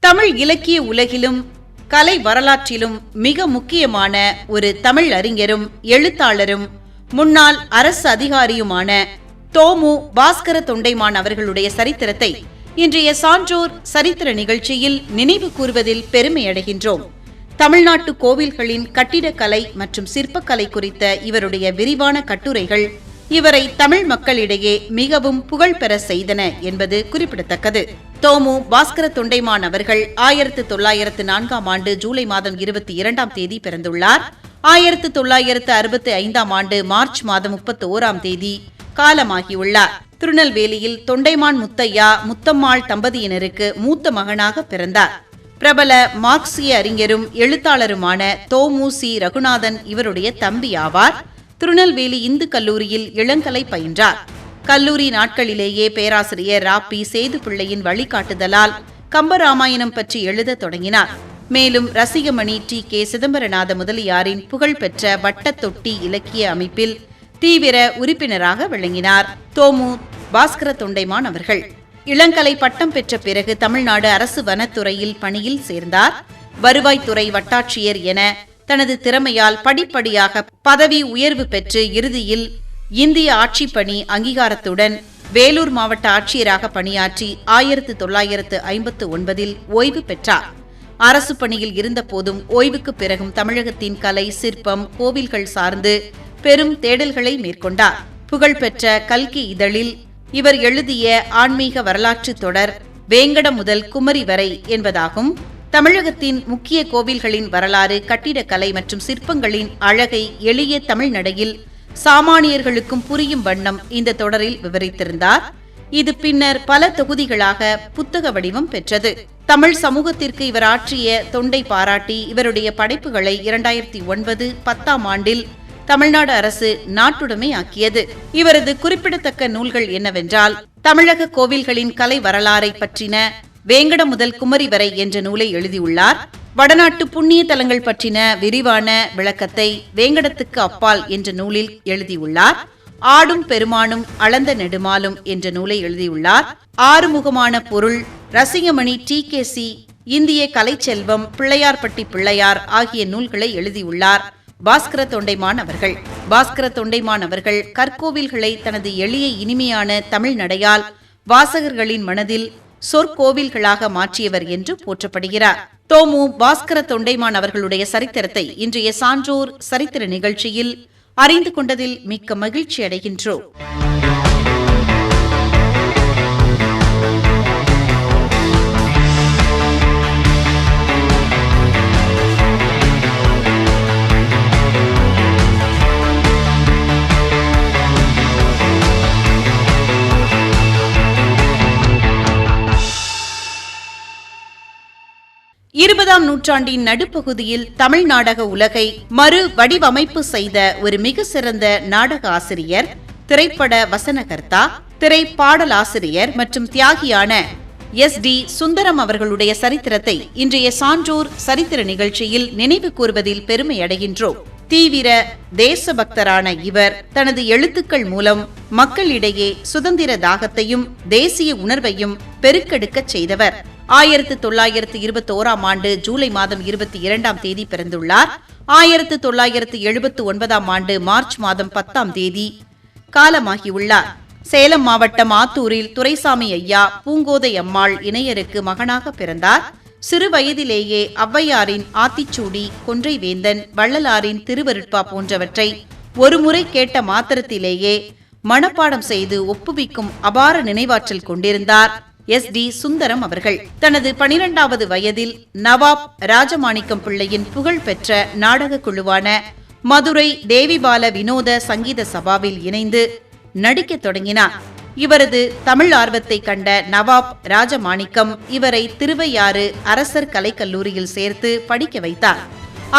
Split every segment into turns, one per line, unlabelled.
தமிழ் இலக்கிய உலகிலும் கலை வரலாற்றிலும் மிக முக்கியமான ஒரு தமிழ் அறிஞரும் எழுத்தாளரும் முன்னாள் அரசு அதிகாரியுமான தோமு பாஸ்கர தொண்டைமான் அவர்களுடைய சரித்திரத்தை இன்றைய சான்றோர் சரித்திர நிகழ்ச்சியில் நினைவு கூறுவதில் பெருமையடைகின்றோம். தமிழ்நாட்டு கோவில்களின் கட்டிடக்கலை மற்றும் சிற்பக்கலை குறித்த இவருடைய விரிவான கட்டுரைகள் இவரை தமிழ் மக்களிடையே மிகவும் புகழ்பெற செய்தன என்பது குறிப்பிடத்தக்கது. தோமு பாஸ்கர தொண்டைமான் அவர்கள் 1904ஆம் ஆண்டு ஜூலை மாதம் 22ஆம் தேதி பிறந்துள்ளார். 1965ஆம் ஆண்டு மார்ச் மாதம் 31ஆம் தேதி காலமாகியுள்ளார். திருநெல்வேலியில் தொண்டைமான் முத்தையா முத்தம்மாள் தம்பதியினருக்கு மூத்த மகனாக பிறந்தார். பிரபல மார்க்சிய அறிஞரும் எழுத்தாளருமான தோமு சி ரகுநாதன் இவருடைய தம்பி ஆவார். திருநெல்வேலி இந்து கல்லூரியில் இளங்கலை பயின்றார். கல்லூரி நாட்களிலேயே பேராசிரியர் ராப்பி சேது பிள்ளையின் வழிகாட்டுதலால் கம்பராமாயணம் பற்றி எழுத தொடங்கினார். மேலும் ரசிகமணி டி.கே. சிதம்பரநாத முதலியாரின் புகழ்பெற்ற வட்டத்தொட்டி இலக்கிய அமைப்பில் தீவிர உறுப்பினராக விளங்கினார். தோமு பாஸ்கர தொண்டைமான் அவர்கள் இளங்கலை பட்டம் பெற்ற பிறகு தமிழ்நாடு அரசு வனத்துறையில் பணியில் சேர்ந்தார். வருவாய்த்துறை வட்டாட்சியர் என தனது திறமையால் படிப்படியாக பதவி உயர்வு பெற்று இறுதியில் இந்திய ஆட்சிப்பணி அங்கீகாரத்துடன் வேலூர் மாவட்ட ஆட்சியராக பணியாற்றி 1959இல் ஓய்வு பெற்றார். அரசு பணியில் இருந்தபோதும் ஓய்வுக்கு பிறகும் தமிழகத்தின் கலை, சிற்பம், கோவில்கள் சார்ந்து பெரும் தேடல்களை மேற்கொண்டார். புகழ்பெற்ற கல்கி இதழில் இவர் எழுதிய ஆன்மீக வரலாற்று தொடர் வேங்கடம் முதல் குமரி வரை என்பதாகும். தமிழகத்தின் முக்கிய கோவில்களின் வரலாறு, கட்டிடக்கலை மற்றும் சிற்பங்களின் அழகை எளிய தமிழ் நடையில் சாமானியர்களுக்கும் புரியும் வண்ணம் இந்த தொடரில் விவரித்திருந்தார். இது பின்னர் பல தொகுதிகளாக புத்தக வடிவம் பெற்றது. தமிழ் சமூகத்திற்கு இவர் ஆற்றிய தொண்டை பாராட்டி இவருடைய படைப்புகளை 2009-10ஆம் ஆண்டில் தமிழ்நாடு அரசு நாட்டுடைமை ஆக்கியது. இவரது குறிப்பிடத்தக்க நூல்கள் என்னவென்றால், தமிழக கோவில்களின் கலை வரலாறை பற்றின வேங்கடம் முதல் குமரி வரை என்ற நூலை எழுதியுள்ளார். வடநாட்டு புண்ணிய தலங்கள் பற்றின விரிவான விளக்கத்தை வேங்கடத்துக்கு அப்பால் என்ற நூலில் எழுதியுள்ளார். ஆடும் பெருமானும் அளந்த நெடுமாலும் என்ற நூலை எழுதியுள்ளார். ஆறுமுகமான பொருள், ரசிகமணி டி.கே.சி, இந்திய கலைச்செல்வம், பிள்ளையார்பட்டி பிள்ளையார் ஆகிய நூல்களை எழுதியுள்ளார். பாஸ்கர தொண்டைமான் அவர்கள் பாஸ்கர தொண்டைமான் அவர்கள் கற்கோவில்களை தனது எளிய இனிமையான தமிழ் நடையால் வாசகர்களின் மனதில் சொற்கோவில்களாக மாற்றியவர் என்று போற்றப்படுகிறார். தோமு பாஸ்கர தொண்டைமான் அவர்களுடைய சரித்திரத்தை இன்றைய சான்றோர் சரித்திர நிகழ்ச்சியில் அறிந்து கொண்டதில் மிக்க மகிழ்ச்சி அடைகின்றோம். இருபதாம் நூற்றாண்டின் நடுப்பகுதியில் தமிழ் நாடக உலகை மறு வடிவமைப்பு செய்த ஒரு மிக சிறந்த நாடக ஆசிரியர், திரைப்பட வசனகர்த்தா, திரைப்பாடலாசிரியர் மற்றும் தியாகியான எஸ்.டி. சுந்தரம் அவர்களுடைய சரித்திரத்தை இன்றைய சான்றோர் சரித்திர நிகழ்ச்சியில் நினைவு கூறுவதில் பெருமை அடைகின்றோம். தீவிர தேசபக்தரான இவர் தனது எழுத்துக்கள் மூலம் மக்களிடையே சுதந்திர தாகத்தையும் தேசிய உணர்வையும் பெருக்கெடுக்கச் செய்தவர். 1921ஆம் ஆண்டு ஜூலை மாதம் 22ஆம் தேதி பிறந்துள்ளார். 1979ஆம் ஆண்டு மார்ச் மாதம் 10ஆம் தேதி காலமாகியுள்ளார். சேலம் மாவட்டம் ஆத்தூரில் துரைசாமி ஐயா, பூங்கோதை அம்மாள் இணையருக்கு மகனாக பிறந்தார். சிறு வயதிலேயே ஔவையாரின் ஆத்திச்சூடி, கொன்றைவேந்தன், வள்ளலாரின் திருவருட்பா போன்றவற்றை ஒருமுறை கேட்ட மாத்திரத்திலேயே மனப்பாடம் செய்து ஒப்புவிக்கும் அபார நினைவாற்றல் கொண்டிருந்தார் எஸ்.டி. சுந்தரம் அவர்கள். தனது 12வது வயதில் நவாப் ராஜமாணிக்கம் பிள்ளையின் புகழ்பெற்ற நாடக குழுவான மதுரை தேவிபால வினோத சங்கீத சபாவில் இணைந்து நடிக்கத் தொடங்கினார். இவரது தமிழ் ஆர்வத்தை கண்ட நவாப் ராஜமாணிக்கம் இவரை திருவையாறு அரசர் கலைக்கல்லூரியில் சேர்த்து படிக்க வைத்தார்.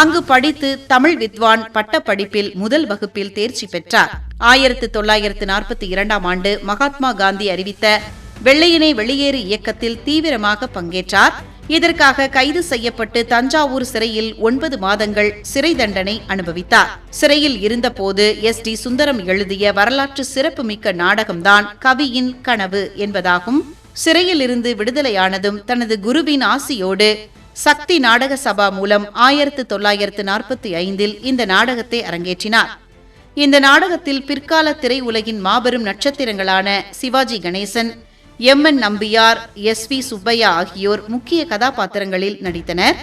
அங்கு படித்து தமிழ் வித்வான் பட்டப்படிப்பில் முதல் வகுப்பில் தேர்ச்சி பெற்றார். 1942ஆம் ஆண்டு மகாத்மா காந்தி அறிவித்த வெள்ளையனே வெளியேறு இயக்கத்தில் தீவிரமாக பங்கேற்றார். இதற்காக கைது செய்யப்பட்டு தஞ்சாவூர் சிறையில் 9 மாதங்கள் சிறை தண்டனை அனுபவித்தார். சிறையில் இருந்தபோது எஸ்.டி. சுந்தரம் எழுதிய வரலாற்று சிறப்புமிக்க நாடகம்தான் கவியின் கனவு என்பதாகும். சிறையில் இருந்து விடுதலையானதும் தனது குருவின் ஆசியோடு சக்தி நாடக சபா மூலம் 1945 இந்த நாடகத்தை அரங்கேற்றினார். இந்த நாடகத்தில் பிற்கால திரையுலகின் மாபெரும் நட்சத்திரங்களான சிவாஜி கணேசன், எம்.என். நம்பியார், எஸ்.வி. சுப்பையா ஆகியோர் முக்கிய கதாபாத்திரங்களில் நடித்தனர்.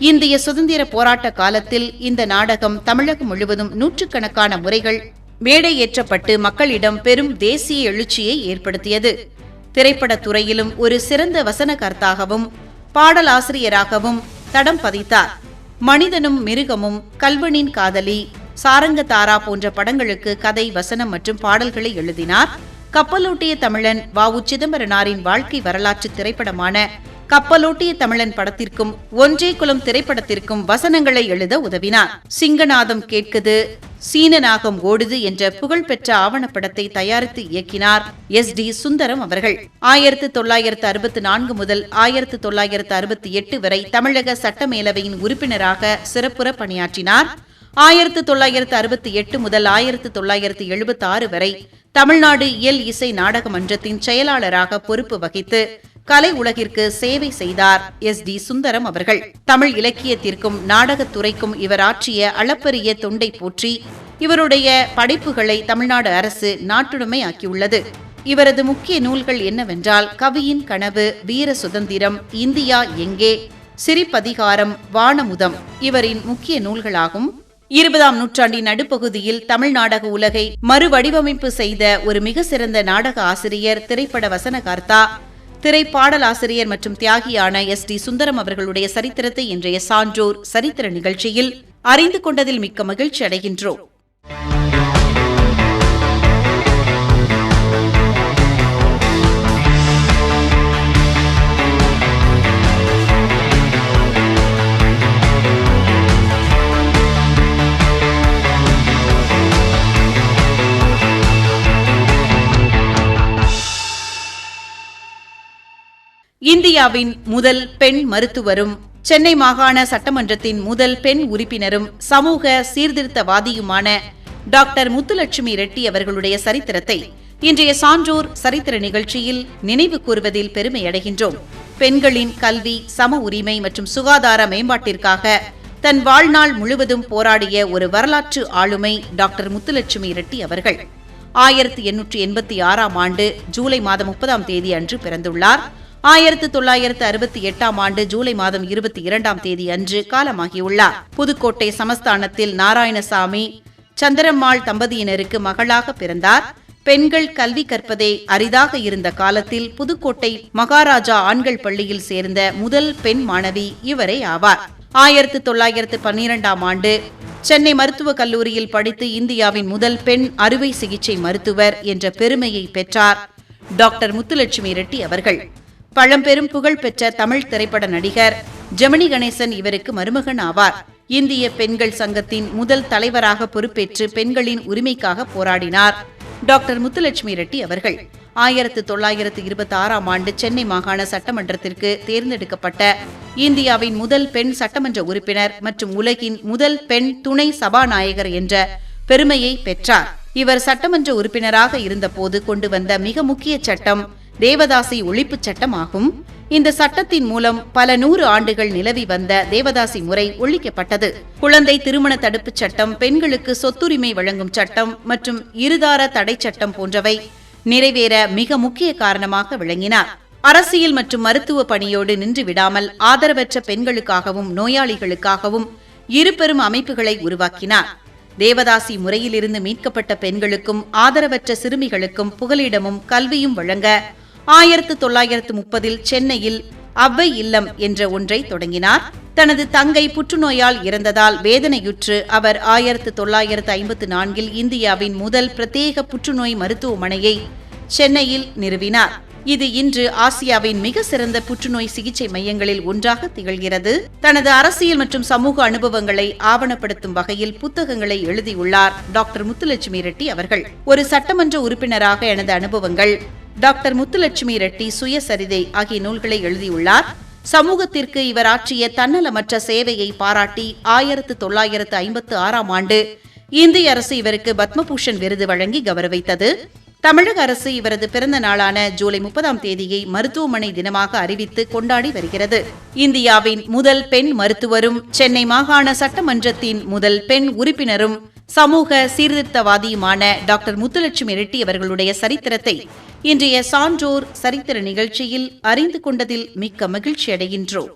இந்திய சுதந்திர போராட்ட காலத்தில் இந்த நாடகம் தமிழகம் முழுவதும் நூற்றுக்கணக்கான முறைகள் மேடை ஏற்றப்பட்டு மக்களிடம் பெரும் தேசிய எழுச்சியை ஏற்படுத்தியது. திரைப்படத் துறையிலும் ஒரு சிறந்த வசனகர்த்தாகவும் பாடலாசிரியராகவும் தடம் பதித்தார். மனிதனும் மிருகமும், கல்வனின் காதலி, சாரங்கதாரா போன்ற படங்களுக்கு கதை, வசனம் மற்றும் பாடல்களை எழுதினார். கப்பலோட்டிய தமிழன் வ.உ. சிதம்பரனாரின் வாழ்க்கை வரலாற்று திரைப்படமான கப்பலோட்டிய தமிழன் படத்திற்கும் ஒன்றே குலம் திரைப்படத்திற்கும் வசனங்களை எழுத உதவினார். சிங்கநாதம் கேட்குது, சீனநாகம் ஓடுது என்ற புகழ்பெற்ற ஆவணப்படத்தை தயாரித்து இயக்கினார் எஸ்.டி. சுந்தரம் அவர்கள். 1964 முதல் 1968 வரை தமிழக சட்டமேலவையின் உறுப்பினராக சிறப்புற பணியாற்றினார். 1968 முதல் 1976 வரை தமிழ்நாடு இயல் இசை நாடக மன்றத்தின் செயலாளராக பொறுப்பு வகித்து கலை உலகிற்கு சேவை செய்தார் எஸ்.டி. சுந்தரம் அவர்கள். தமிழ் இலக்கியத்திற்கும் நாடகத்துறைக்கும் இவர் ஆற்றிய அளப்பரிய தொண்டை போற்றி இவருடைய படைப்புகளை தமிழ்நாடு அரசு நாட்டுடைமை ஆக்கியுள்ளது. இவரது முக்கிய நூல்கள் என்னவென்றால் கவியின் கனவு, வீர சுதந்திரம், இந்தியா எங்கே, சிரிப்பதிகாரம், வானமுதம் இவரின் முக்கிய நூல்களாகும். 20ஆம் நூற்றாண்டின் நடுப்பகுதியில் தமிழ் நாடக உலகை மறுவடிவமைப்பு செய்த ஒரு மிக சிறந்த நாடக ஆசிரியர், திரைப்பட வசனகர்த்தா, திரைப்பாடலாசிரியர் மற்றும் தியாகியான எஸ்.டி. சுந்தரம் அவர்களுடைய சரித்திரத்தை இன்றைய சான்றோர் சரித்திர நிகழ்ச்சியில் அறிந்து கொண்டதில் மிக்க மகிழ்ச்சி அடைகின்றோம். இந்தியாவின் முதல் பெண் மருத்துவரும், சென்னை மாகாண சட்டமன்றத்தின் முதல் பெண் உறுப்பினரும், சமூக சீர்திருத்தவாதியுமான டாக்டர் முத்துலட்சுமி ரெட்டி அவர்களுடைய சரித்திரத்தை இன்றைய சான்றோர் சரித்திர நிகழ்ச்சியில் நினைவு கூறுவதில் பெருமை அடைகின்றோம். பெண்களின் கல்வி, சம உரிமை மற்றும் சுகாதார மேம்பாட்டிற்காக தன் வாழ்நாள் முழுவதும் போராடிய ஒரு வரலாற்று ஆளுமை டாக்டர் முத்துலட்சுமி ரெட்டி அவர்கள். 1886ஆம் ஆண்டு ஜூலை மாதம் 30ஆம் தேதி அன்று பிறந்துள்ளார். 1968ஆம் ஆண்டு ஜூலை மாதம் 22ஆம் தேதி அன்று காலமாகியுள்ளார். புதுக்கோட்டை சமஸ்தானத்தில் நாராயணசாமி, சந்திரம்மாள் தம்பதியினருக்கு மகளாக பிறந்தார். பெண்கள் கல்வி கற்பதே அரிதாக இருந்த காலத்தில் புதுக்கோட்டை மகாராஜா ஆண்கள் பள்ளியில் சேர்ந்த முதல் பெண் மாணவி இவரே ஆவார். 1912ஆம் ஆண்டு சென்னை மருத்துவக் கல்லூரியில் படித்து இந்தியாவின் முதல் பெண் அறுவை சிகிச்சை மருத்துவர் என்ற பெருமையை பெற்றார் டாக்டர் முத்துலட்சுமி ரெட்டி அவர்கள். பழம்பெரும் புகழ்பெற்ற தமிழ் திரைப்பட நடிகர் ஜெமினி கணேசன் இவருக்கு மருமகன் ஆவார். இந்திய பெண்கள் சங்கத்தின் முதல் தலைவராக பொறுப்பேற்று பெண்களின் உரிமைக்காக போராடினார் டாக்டர் முத்துலட்சுமி ரெட்டி அவர்கள். 1926ஆம் ஆண்டு சென்னை மாகாண சட்டமன்றத்திற்கு தேர்ந்தெடுக்கப்பட்ட இந்தியாவின் முதல் பெண் சட்டமன்ற உறுப்பினர் மற்றும் உலகின் முதல் பெண் துணை சபாநாயகர் என்ற பெருமையை பெற்றார். இவர் சட்டமன்ற உறுப்பினராக இருந்தபோது கொண்டு வந்த மிக முக்கிய சட்டம் தேவதாசி ஒழிப்புச் சட்டம் ஆகும். இந்த சட்டத்தின் மூலம் பல 100 ஆண்டுகள் நிலவி வந்த தேவதாசி முறை ஒழிக்கப்பட்டது. குழந்தை திருமண தடுப்புச் சட்டம், பெண்களுக்கு சொத்துரிமை வழங்கும் சட்டம் மற்றும் இருதார தடை சட்டம் போன்றவை நிறைவேற மிக முக்கிய காரணமாக விளங்கினார். அரசியல் மற்றும் மருத்துவ பணியோடு நின்று விடாமல் ஆதரவற்ற பெண்களுக்காகவும் நோயாளிகளுக்காகவும் இரு பெரும் அமைப்புகளை உருவாக்கினார். தேவதாசி முறையிலிருந்து மீட்கப்பட்ட பெண்களுக்கும் ஆதரவற்ற சிறுமிகளுக்கும் புகலிடமும் கல்வியும் வழங்க 1930இல் சென்னையில் அவ்வை இல்லம் என்ற ஒன்றை தொடங்கினார். தனது தங்கை புற்றுநோயால் இறந்ததால் வேதனையுற்று அவர் 1954இல் இந்தியாவின் முதல் பிரத்யேக புற்றுநோய் மருத்துவமனையை சென்னையில் நிறுவினார். இது இன்று ஆசியாவின் மிக சிறந்த புற்றுநோய் சிகிச்சை மையங்களில் ஒன்றாக திகழ்கிறது. தனது அரசியல் மற்றும் சமூக அனுபவங்களை ஆவணப்படுத்தும் வகையில் புத்தகங்களை எழுதியுள்ளார் டாக்டர் முத்துலட்சுமி ரெட்டி அவர்கள். ஒரு சட்டமன்ற உறுப்பினராக எனது அனுபவங்கள், டாக்டர் முத்துலட்சுமி ரெட்டி சுயசரிதை ஆகிய நூல்களை எழுதியுள்ளார். சமூகத்திற்கு இவர் ஆற்றிய தன்னலமற்ற சேவையை பாராட்டி 1956ஆம் ஆண்டு இந்திய அரசு இவருக்கு பத்மபூஷன் விருது வழங்கி கௌரவித்தது. தமிழக அரசு இவரது பிறந்த நாளான ஜூலை 30ஆம் தேதியை மருத்துவமனை தினமாக அறிவித்து கொண்டாடி வருகிறது. இந்தியாவின் முதல் பெண் மருத்துவரும், சென்னை மாகாண சட்டமன்றத்தின் முதல் பெண் உறுப்பினரும், சமூக சீர்திருத்தவாதியுமான டாக்டர் முத்துலட்சுமி ரெட்டி அவர்களுடைய சரித்திரத்தை இன்றைய சான்றோர் சரித்திர நிகழ்ச்சியில் அறிந்து கொண்டதில் மிக்க மகிழ்ச்சி அடைகின்றோம்.